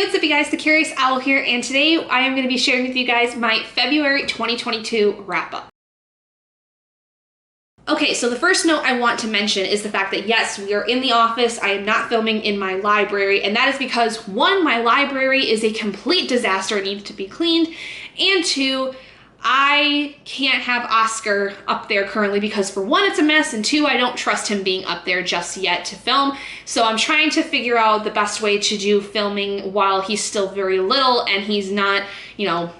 Hey, what's up you guys, the Curious Owl here, and today I am going to be sharing with you guys my February 2022 wrap-up. Okay, so the first note I want to mention is the fact that yes, we are in the office. I am not filming in my library, and that is because one, my library is a complete disaster, it needs to be cleaned, and two, I can't have Oscar up there currently because for one, it's a mess, and two, I don't trust him being up there just yet to film. So I'm trying to figure out the best way to do filming while he's still very little and he's not, you know,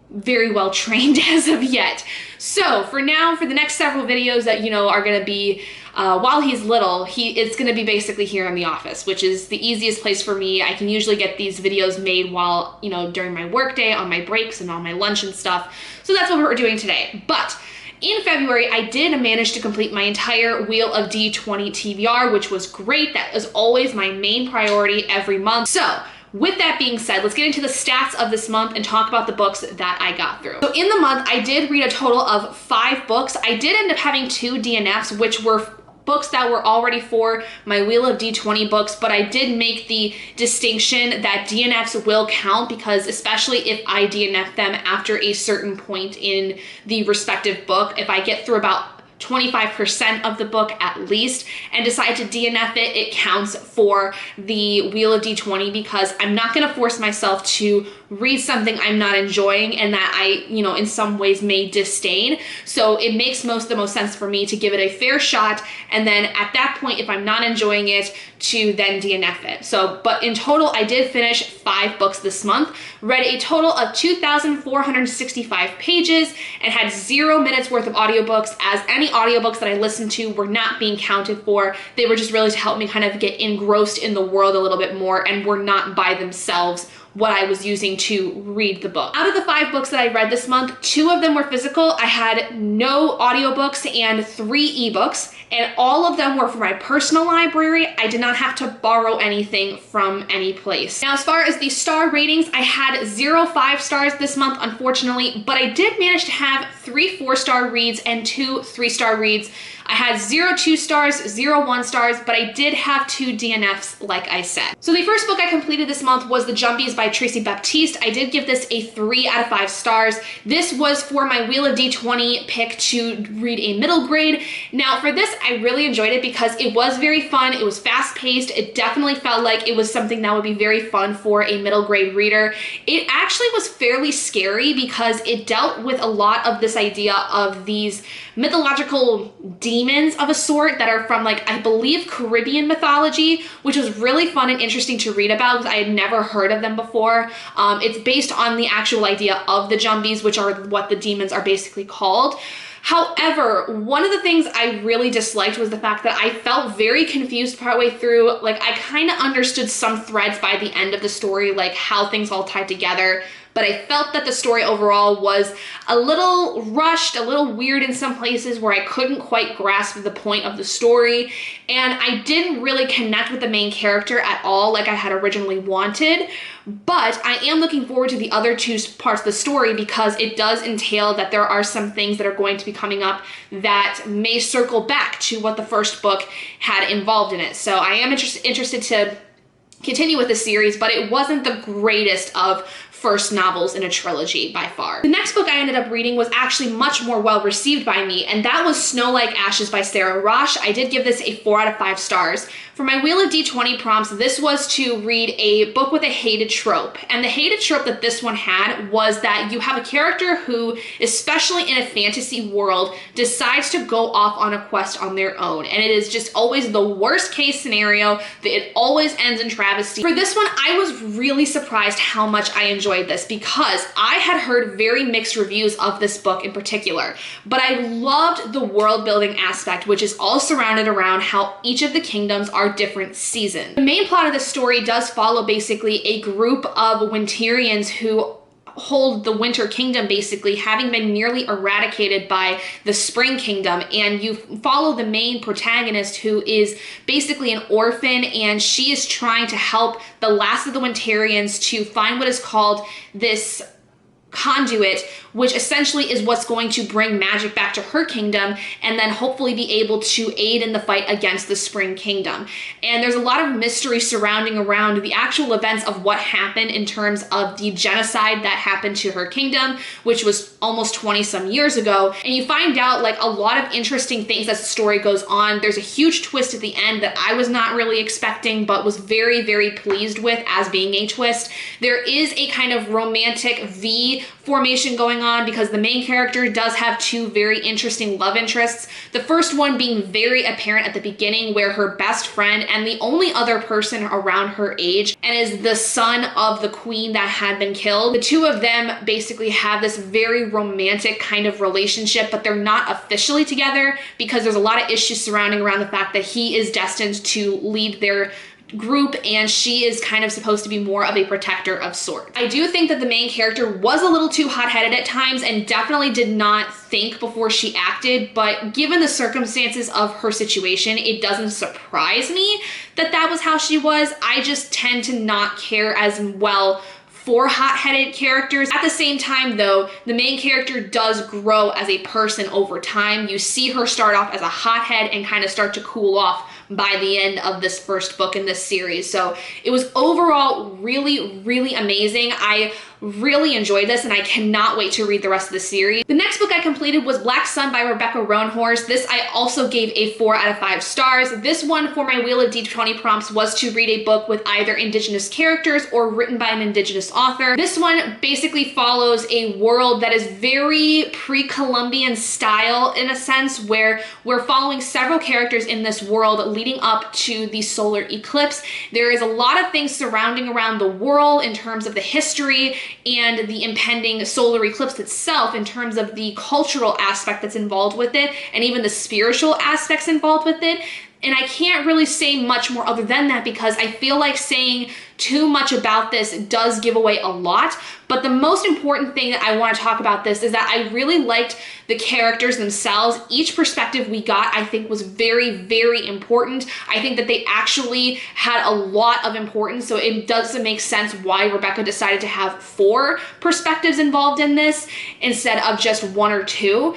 very well trained as of yet. So for now, for the next several videos that, you know, are going to be while he's little, it's going to be basically here in the office, which is the easiest place for me. I can usually get these videos made while, you know, during my work day, on my breaks and on my lunch and stuff. So that's what we're doing today. But in February, I did manage to complete my entire Wheel of D20 TBR, which was great. That is always my main priority every month. So with that being said, let's get into the stats of this month and talk about the books that I got through. So in the month, I did read a total of 5 books. I did end up having 2 DNFs, which were books that were already for my Wheel of D20 books, but I did make the distinction that DNFs will count because especially if I DNF them after a certain point in the respective book, if I get through about 25% of the book at least and decide to DNF it, it counts for the Wheel of D20 because I'm not going to force myself to read something I'm not enjoying and that I, you know, in some ways may disdain. So it makes the most sense for me to give it a fair shot, and then at that point, if I'm not enjoying it, to then DNF it. So, but in total, I did finish 5 books this month, read a total of 2,465 pages, and had 0 minutes worth of audiobooks, as any audiobooks that I listened to were not being counted for. They were just really to help me kind of get engrossed in the world a little bit more and were not by themselves what I was using to read the book. Out of the 5 books that I read this month, 2 of them were physical. I had no audiobooks and 3 ebooks, and all of them were for my personal library. I did not have to borrow anything from any place. Now, as far as the star ratings, I had 0 5-stars this month, unfortunately, but I did manage to have 3 4-star reads and 2 3-star reads. I had 0 2-stars, 0 1-stars, but I did have 2 DNFs, like I said. So the first book I completed this month was The Jumpies by Tracey Baptiste. I did give this a 3 out of 5 stars. This was for my Wheel of D20 pick to read a middle grade. Now for this, I really enjoyed it because it was very fun. It was fast paced. It definitely felt like it was something that would be very fun for a middle grade reader. It actually was fairly scary because it dealt with a lot of this idea of these mythological demons of a sort that are from, like, I believe Caribbean mythology, which was really fun and interesting to read about because I had never heard of them before. It's based on the actual idea of the Jumbies, which are what the demons are basically called. However, one of the things I really disliked was the fact that I felt very confused partway through. Like, I kind of understood some threads by the end of the story, like how things all tied together, but I felt that the story overall was a little rushed, a little weird in some places where I couldn't quite grasp the point of the story, and I didn't really connect with the main character at all like I had originally wanted. But I am looking forward to the other 2 parts of the story because it does entail that there are some things that are going to be coming up that may circle back to what the first book had involved in it. So I am interested to continue with the series, but it wasn't the greatest of first novels in a trilogy by far. The next book I ended up reading was actually much more well received by me, and that was Snow Like Ashes by Sara. Raasch. I did give this a 4 out of 5 stars. For my Wheel of D20 prompts, this was to read a book with a hated trope. And the hated trope that this one had was that you have a character who, especially in a fantasy world, decides to go off on a quest on their own. And it is just always the worst case scenario, that it always ends in travesty. For this one, I was really surprised how much I enjoyed this because I had heard very mixed reviews of this book in particular. But I loved the world building aspect, which is all surrounded around how each of the kingdoms are different seasons. The main plot of the story does follow basically a group of Winterians who hold the Winter Kingdom, basically having been nearly eradicated by the Spring Kingdom, and you follow the main protagonist who is basically an orphan, and she is trying to help the last of the Winterians to find what is called this conduit, which essentially is what's going to bring magic back to her kingdom and then hopefully be able to aid in the fight against the Spring Kingdom. And there's a lot of mystery surrounding around the actual events of what happened in terms of the genocide that happened to her kingdom, which was almost 20 some years ago. And you find out like a lot of interesting things as the story goes on. There's a huge twist at the end that I was not really expecting, but was very, very pleased with as being a twist. There is a kind of romantic V formation going on because the main character does have two very interesting love interests. The first one being very apparent at the beginning, where her best friend and the only other person around her age and is the son of the queen that had been killed. The two of them basically have this very romantic kind of relationship, but they're not officially together because there's a lot of issues surrounding around the fact that he is destined to lead their group and she is kind of supposed to be more of a protector of sorts. I do think that the main character was a little too hot-headed at times and definitely did not think before she acted, but given the circumstances of her situation, it doesn't surprise me that that was how she was. I just tend to not care as well for hot-headed characters. At the same time though, the main character does grow as a person over time. You see her start off as a hothead and kind of start to cool off by the end of this first book in this series. So it was overall really, really amazing. I really enjoyed this and I cannot wait to read the rest of the series. The next book I completed was Black Sun by Rebecca Roanhorse. This I also gave a 4 out of 5 stars. This one for my Wheel of D20 prompts was to read a book with either Indigenous characters or written by an Indigenous author. This one basically follows a world that is very pre-Columbian style in a sense, where we're following several characters in this world leading up to the solar eclipse. There is a lot of things surrounding around the world in terms of the history and the impending solar eclipse itself in terms of the cultural aspect that's involved with it and even the spiritual aspects involved with it. And I can't really say much more other than that because I feel like saying too much about this does give away a lot. But the most important thing that I want to talk about this is that I really liked the characters themselves. Each perspective we got, I think, was very, very important. I think that they actually had a lot of importance. So it doesn't make sense why Rebecca decided to have 4 perspectives involved in this instead of just 1 or 2.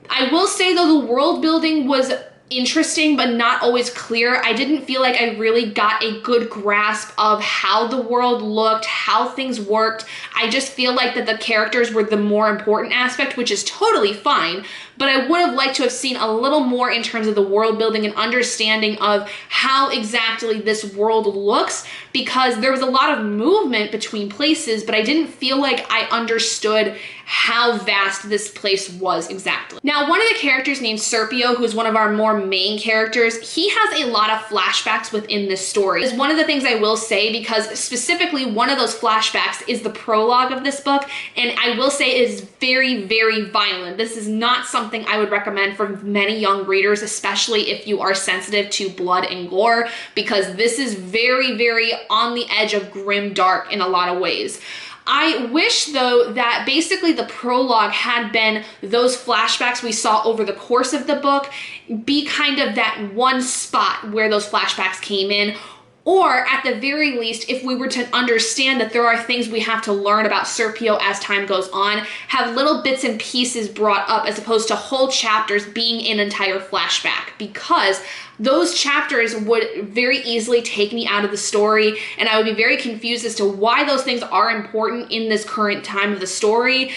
I will say though, the world building was interesting but not always clear. I didn't feel like I really got a good grasp of how the world looked, how things worked. I just feel like that the characters were the more important aspect, which is totally fine, but I would have liked to have seen a little more in terms of the world building and understanding of how exactly this world looks, because there was a lot of movement between places, but I didn't feel like I understood how vast this place was exactly. Now, one of the characters named Serpio, who's one of our more main characters, he has a lot of flashbacks within this story. Is one of the things I will say, because specifically one of those flashbacks is the prologue of this book, and I will say it is very, very violent. This is not something I would recommend for many young readers, especially if you are sensitive to blood and gore, because this is very, very on the edge of grim dark in a lot of ways. I wish though that basically the prologue had been those flashbacks we saw over the course of the book, be kind of that one spot where those flashbacks came in. Or at the very least, if we were to understand that there are things we have to learn about Serpio as time goes on, have little bits and pieces brought up as opposed to whole chapters being an entire flashback, because those chapters would very easily take me out of the story and I would be very confused as to why those things are important in this current time of the story.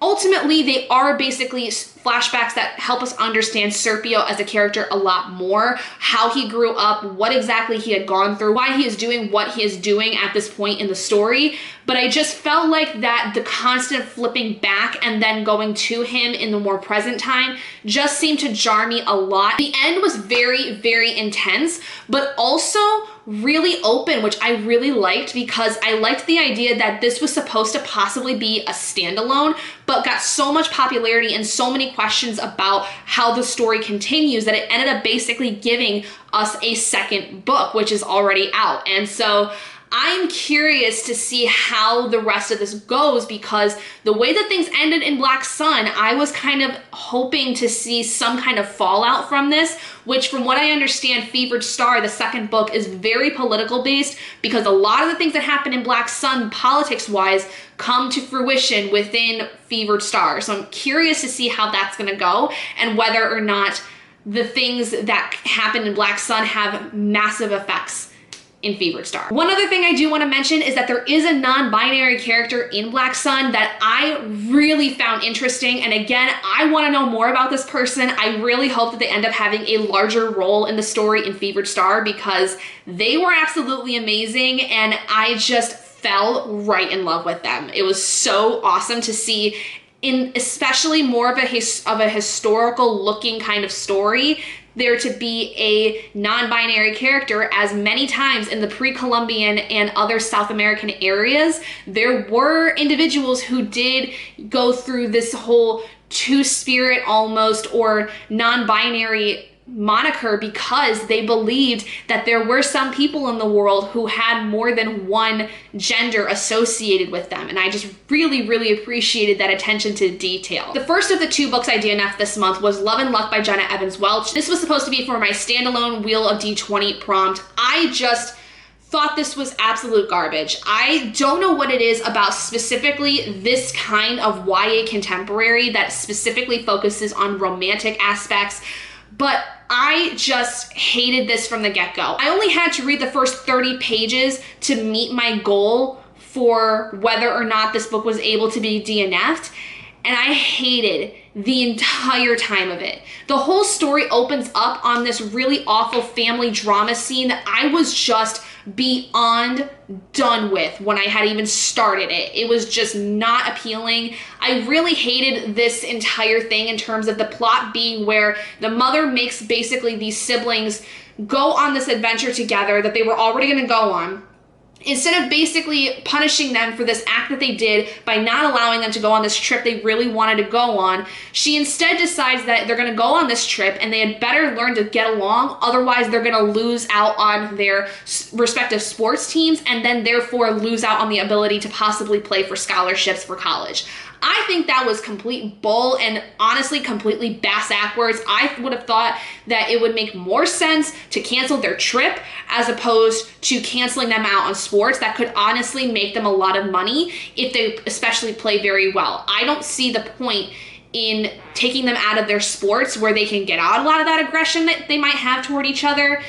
Ultimately, they are basically flashbacks that help us understand Serpio as a character a lot more, how he grew up, what exactly he had gone through, why he is doing what he is doing at this point in the story. But I just felt like that the constant flipping back and then going to him in the more present time just seemed to jar me a lot. The end was very, very intense, but also really open, which I really liked, because I liked the idea that this was supposed to possibly be a standalone, but got so much popularity and so many questions about how the story continues that it ended up basically giving us a second book, which is already out. And so I'm curious to see how the rest of this goes, because the way that things ended in Black Sun, I was kind of hoping to see some kind of fallout from this, which from what I understand, Fevered Star, the second book, is very political based, because a lot of the things that happen in Black Sun politics-wise come to fruition within Fevered Star. So I'm curious to see how that's going to go, and whether or not the things that happen in Black Sun have massive effects in Fevered Star. One other thing I do want to mention is that there is a non-binary character in Black Sun that I really found interesting, and again, I want to know more about this person. I really hope that they end up having a larger role in the story in Fevered Star, because they were absolutely amazing, and I just fell right in love with them. It was so awesome to see, in especially more of a historical looking kind of story, there to be a non-binary character, as many times in the pre-Columbian and other South American areas, there were individuals who did go through this whole two-spirit almost, or non-binary moniker, because they believed that there were some people in the world who had more than one gender associated with them, and I just really appreciated that attention to detail. The first of the 2 books I DNF'd this month was Love and Luck by Jenna Evans Welch. This was supposed to be for my standalone Wheel of D20 prompt. I just thought this was absolute garbage. I don't know what it is about specifically this kind of YA contemporary that specifically focuses on romantic aspects, but I just hated this from the get-go. I only had to read the first 30 pages to meet my goal for whether or not this book was able to be DNF'd, and I hated the entire time of it. The whole story opens up on this really awful family drama scene that I was just beyond done with when I had even started it. It was just not appealing. I really hated this entire thing in terms of the plot being where the mother makes basically these siblings go on this adventure together that they were already going to go on. Instead of basically punishing them for this act that they did by not allowing them to go on this trip they really wanted to go on, she instead decides that they're going to go on this trip and they had better learn to get along, otherwise they're going to lose out on their respective sports teams, and then therefore lose out on the ability to possibly play for scholarships for college. I think that was complete bull, and honestly completely bass-ackwards. I would have thought that it would make more sense to cancel their trip as opposed to canceling them out on sports that could honestly make them a lot of money if they especially play very well. I don't see the point in taking them out of their sports where they can get out a lot of that aggression that they might have toward each other.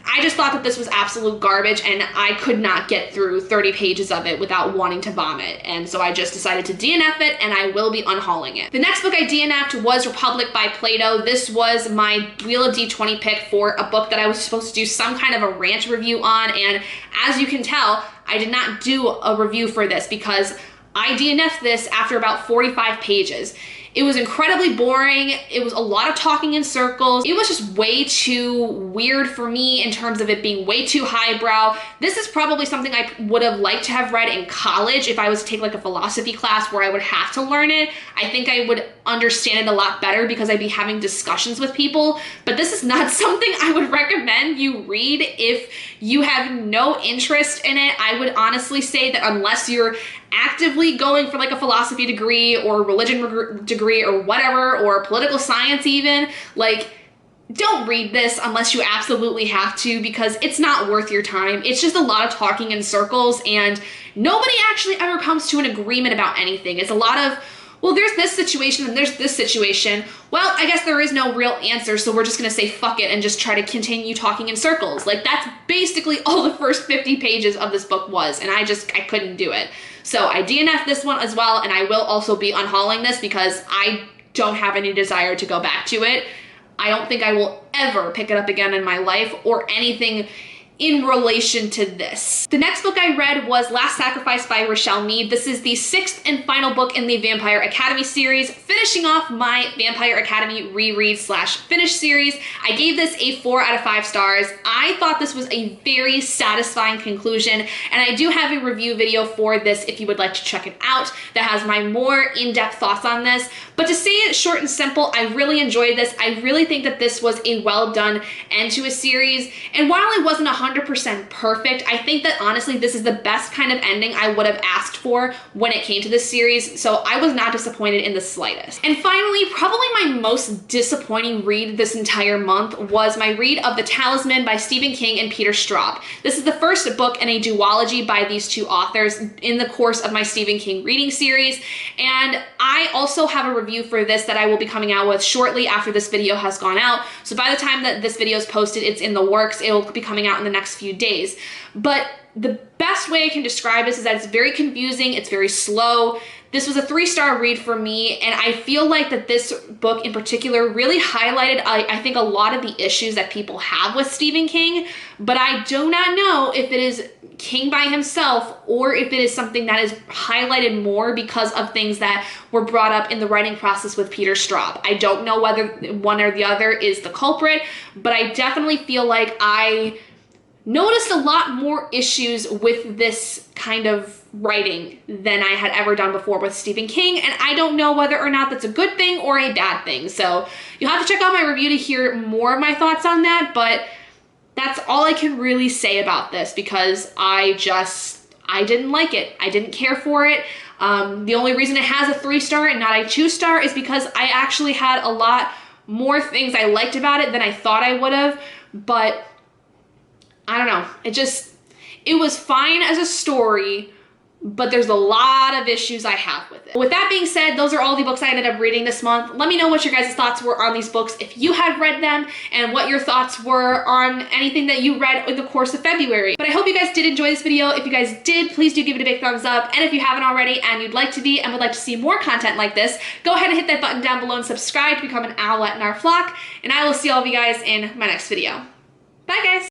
I just thought that this was absolute garbage, and I could not get through 30 pages of it without wanting to vomit, and so I just decided to DNF it, and I will be unhauling it. The next book I DNF'd was Republic by Plato. This was my Wheel of D20 pick for a book that I was supposed to do some kind of a rant review on, and as you can tell, I did not do a review for this because I DNF'd this after about 45 pages. It was incredibly boring. It was a lot of talking in circles. It was just way too weird for me in terms of it being way too highbrow. This is probably something I would have liked to have read in college if I was to take like a philosophy class where I would have to learn it. I think I would understand it a lot better because I'd be having discussions with people, but this is not something I would recommend you read if you have no interest in it. I would honestly say that unless you're actively going for like a philosophy degree or religion degree or whatever, or political science even, like, don't read this unless you absolutely have to, because it's not worth your time. It's just a lot of talking in circles and nobody actually ever comes to an agreement about anything. It's a lot of, well, there's this situation and there's this situation. Well, I guess there is no real answer, so we're just gonna say fuck it and just try to continue talking in circles. Like, that's basically all the first 50 pages of this book was, and I couldn't do it. So I DNF'd this one as well, and I will also be unhauling this because I don't have any desire to go back to it. I don't think I will ever pick it up again in my life or anything in relation to this. The next book I read was Last Sacrifice by Richelle Mead. This is the 6th and final book in the Vampire Academy series, finishing off my Vampire Academy reread/finish series. I gave this a 4 out of 5 stars. I thought this was a very satisfying conclusion, and I do have a review video for this if you would like to check it out that has my more in-depth thoughts on this. But to say it short and simple, I really enjoyed this. I really think that this was a well done end to a series, and while I wasn't 100% 100% perfect. I think that honestly, this is the best kind of ending I would have asked for when it came to this series, so I was not disappointed in the slightest. And finally, probably my most disappointing read this entire month was my read of The Talisman by Stephen King and Peter Straub. This is the first book in a duology by these two authors in the course of my Stephen King reading series, and I also have a review for this that I will be coming out with shortly after this video has gone out. So by the time that this video is posted, it's in the works. It'll be coming out in the next few days. But the best way I can describe this is that it's very confusing, it's very slow. This was a 3-star read for me, and I feel like that this book in particular really highlighted, I think, a lot of the issues that people have with Stephen King, but I do not know if it is King by himself or if it is something that is highlighted more because of things that were brought up in the writing process with Peter Straub. I don't know whether one or the other is the culprit, but I definitely feel like I noticed a lot more issues with this kind of writing than I had ever done before with Stephen King, and I don't know whether or not that's a good thing or a bad thing. So you'll have to check out my review to hear more of my thoughts on that, but that's all I can really say about this because I didn't like it. I didn't care for it. The only reason it has a 3-star and not a 2-star is because I actually had a lot more things I liked about it than I thought I would have, but I don't know. It was fine as a story, but there's a lot of issues I have with it. With that being said, those are all the books I ended up reading this month. Let me know what your guys' thoughts were on these books if you had read them and what your thoughts were on anything that you read in the course of February. But I hope you guys did enjoy this video. If you guys did, please do give it a big thumbs up. And if you haven't already and you'd like to be and would like to see more content like this, go ahead and hit that button down below and subscribe to become an owlet in our flock. And I will see all of you guys in my next video. Bye guys!